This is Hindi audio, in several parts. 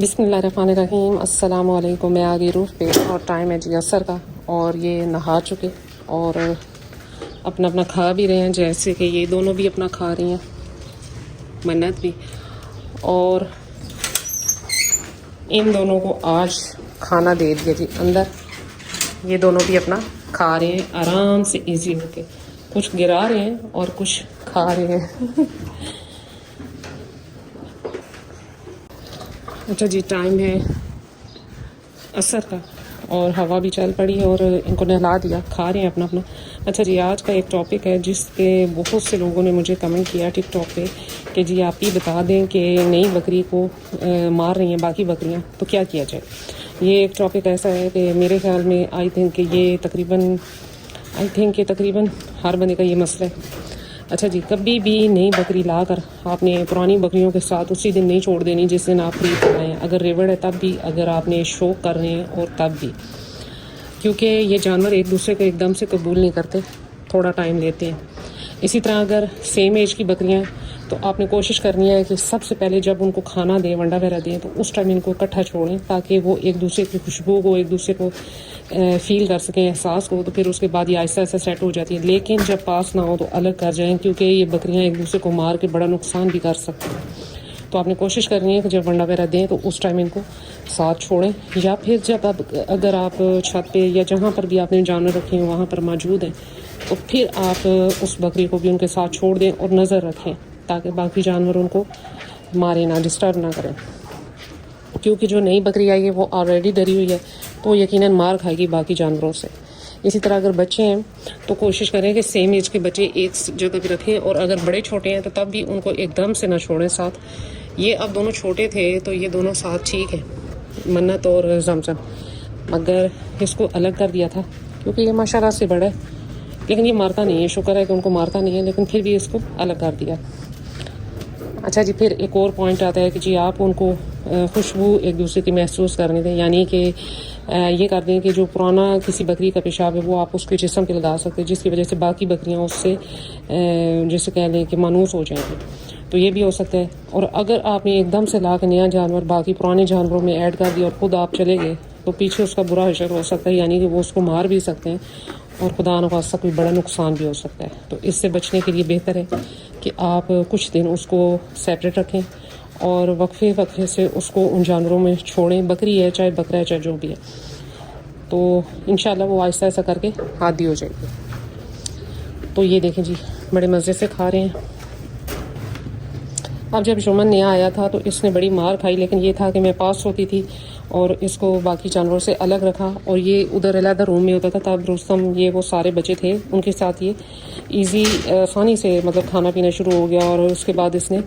बिस्मिल्लाहिर्रहमानिर्रहीम। अस्सलामु अलैकुम। मैं आ गई रूफ़ पे और टाइम है जी असर का, और ये नहा चुके और अपना अपना खा भी रहे हैं। जैसे कि ये दोनों भी अपना खा रही हैं, मन्नत भी, और इन दोनों को आज खाना दे दिया जी अंदर। ये दोनों भी अपना खा रहे हैं आराम से, इजी होके। कुछ गिरा रहे हैं और कुछ खा रहे हैं। अच्छा जी, टाइम है असर का और हवा भी चल पड़ी है और इनको नहला दिया, खा रहे हैं अपना अपना। अच्छा जी, आज का एक टॉपिक है जिस पे बहुत से लोगों ने मुझे कमेंट किया टिकटॉक पे कि जी आप ही बता दें कि नई बकरी को मार रही हैं बाकी बकरियां, तो क्या किया जाए। ये एक टॉपिक ऐसा है कि मेरे ख्याल में आई थिंक ये तकरीबन हर बंदे का ये मसला है। अच्छा जी, कभी भी नई बकरी लाकर आपने पुरानी बकरियों के साथ उसी दिन नहीं छोड़ देनी जिस दिन आप खरीद कर आए हैं। अगर रेवड़ है तब भी, अगर आपने शौक कर रहे हैं और तब भी, क्योंकि ये जानवर एक दूसरे को एकदम से कबूल नहीं करते, थोड़ा टाइम लेते हैं। इसी तरह अगर सेम एज की बकरियां तो आपने कोशिश करनी है कि सबसे पहले जब उनको खाना दें, वंडा वगैरह दें, तो उस टाइम इनको इकट्ठा छोड़ें ताकि वो एक दूसरे की खुशबू को, एक दूसरे को फील कर सकें, एहसास को। तो फिर उसके बाद ये आहिस्ता आहिस्ता सेट हो जाती है। लेकिन जब पास ना हो तो अलग कर जाएं, क्योंकि ये बकरियां एक दूसरे को मार के बड़ा नुकसान भी कर सकती हैं। तो आपने कोशिश करनी है कि जब वंडा वगैरह दें तो उस टाइम इनको साथ छोड़ें, या फिर जब आप अगर आप छत पे या जहाँ पर भी आपने जानवर रखे हैं वहाँ पर मौजूद हैं, तो फिर आप उस बकरी को भी उनके साथ छोड़ दें और नज़र रखें ताकि बाकी जानवर उनको मारे ना, डिस्टर्ब ना करें। क्योंकि जो नई बकरी आई है वो ऑलरेडी डरी हुई है, तो यकीनन मार खाएगी बाकी जानवरों से। इसी तरह अगर बच्चे हैं तो कोशिश करें कि सेम एज के बच्चे एक जगह पे रखें, और अगर बड़े छोटे हैं तो तब भी उनको एकदम से ना छोड़ें साथ। ये अब दोनों छोटे थे तो ये दोनों साथ ठीक है, मन्नत और जमजम, मगर इसको अलग कर दिया था क्योंकि ये माशाल्लाह से बड़ा है, लेकिन ये मारता नहीं है। शुक्र है कि उनको मारता नहीं है, लेकिन फिर भी इसको अलग कर दिया। अच्छा जी, फिर एक और पॉइंट आता है कि जी आप उनको खुशबू एक दूसरे की महसूस करने दें, यानी कि ये कर दें कि जो पुराना किसी बकरी का पेशाब है वो आप उसके जिस्म पे लगा सकते हैं, जिसकी वजह से बाकी बकरियां उससे जैसे कह लें कि मानूस हो जाएंगी। तो ये भी हो सकता है। और अगर आपने एकदम से ला के नया जानवर बाकी पुराने जानवरों में ऐड कर दिया और ख़ुद आप चले गए तो पीछे उसका बुरा असर हो सकता है, यानी कि वो उसको मार भी सकते हैं और खुदा न खास्ता कोई बड़ा नुकसान भी हो सकता है। तो इससे बचने के लिए बेहतर है कि आप कुछ दिन उसको सेपरेट रखें और वक्फे से उसको उन जानवरों में छोड़ें। बकरी है चाहे बकरा है चाहे जो भी है, तो इंशाल्लाह वो आहिस्ता आहिस्ता करके आदी हो जाएगी। तो ये देखें जी, बड़े मज़े से खा रहे हैं। अब जब जुम्मन नया आया था तो इसने बड़ी मार खाई, लेकिन ये था कि मैं पास होती थी और इसको बाकी जानवरों से अलग रखा, और ये उधर अलग रूम में होता था। तब रुस्तम ये वो सारे बच्चे थे, उनके साथ ये इजी आसानी से मतलब खाना पीना शुरू हो गया, और उसके बाद इसने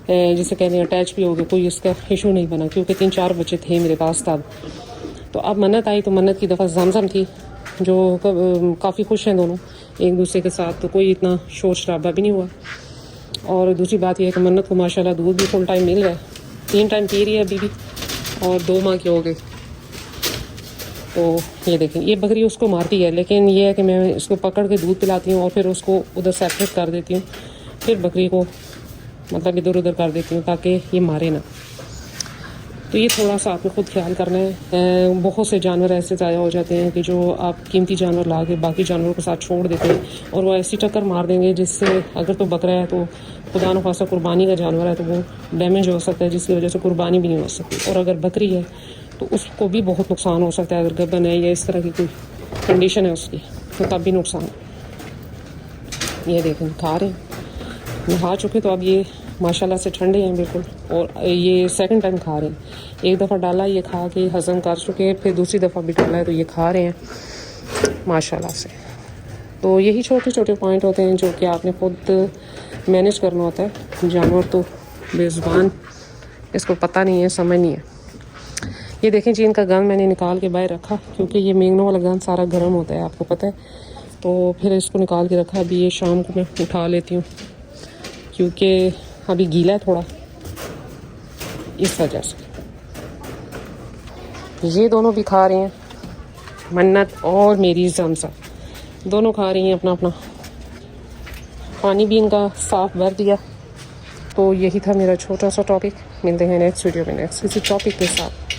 जिसे कहते हैं अटैच भी हो गया, कोई इसका इशू नहीं बना क्योंकि 3-4 बच्चे थे मेरे पास तब। तो अब मन्नत आई तो मन्नत की दफ़ा जमजम थी, जो काफ़ी खुश हैं दोनों एक दूसरे के साथ, तो कोई इतना शोर शराबा भी नहीं हुआ। और दूसरी बात यह है कि मन्नत को माशाल्लाह दूध भी फुल टाइम मिल रहा है, 3 टाइम पी रही है अभी भी, और 2 माह की हो गई। तो ये देखें, ये बकरी उसको मारती है, लेकिन ये है कि मैं इसको पकड़ के दूध पिलाती हूँ और फिर उसको उधर सेपरेट कर देती हूँ, फिर बकरी को मतलब इधर उधर कर देती हूँ ताकि ये मारे ना। तो ये थोड़ा सा आपको खुद ख्याल करना है। बहुत से जानवर ऐसे ज़ाया हो जाते हैं कि जो आप कीमती जानवर ला के बाकी जानवरों के साथ छोड़ देते हैं और वो ऐसी टक्कर मार देंगे जिससे, अगर तो बकरा है तो खुदा न खासा कुर्बानी का जानवर है तो वो डैमेज हो सकता है, जिसकी वजह से कुर्बानी भी नहीं हो सकती। और अगर बकरी है तो उसको भी बहुत नुकसान हो सकता है, अगर गबन है या इस तरह की कोई कंडीशन है उसकी, तो तब भी नुकसान। ये देखें, खा रहे हैं, नहा चुके तो अब ये माशाल्लाह से ठंडे हैं बिल्कुल, और ये सेकंड टाइम खा रहे हैं। एक दफ़ा डाला ये खा के हज़म कर चुके हैं, फिर दूसरी दफ़ा भी डाला है तो ये खा रहे हैं माशाल्लाह से। तो यही छोटे छोटे पॉइंट होते हैं जो कि आपने खुद मैनेज करना होता है। जानवर तो बेज़ुबान, इसको पता नहीं है, समझ नहीं है। ये देखें जी, इनका गन मैंने निकाल के बाहर रखा क्योंकि ये मेंगनों वाला गन सारा गर्म होता है, आपको पता है, तो फिर इसको निकाल के रखा। अभी ये शाम को मैं उठा लेती हूँ क्योंकि अभी गीला है थोड़ा, इस वजह से। ये दोनों भी खा रहे हैं, मन्नत और मेरी जमजम दोनों खा रही हैं अपना अपना। पानी भी इनका साफ भर दिया तो यही था मेरा छोटा सा टॉपिक। मिलते हैं नेक्स्ट वीडियो में नेक्स्ट किसी टॉपिक के साथ।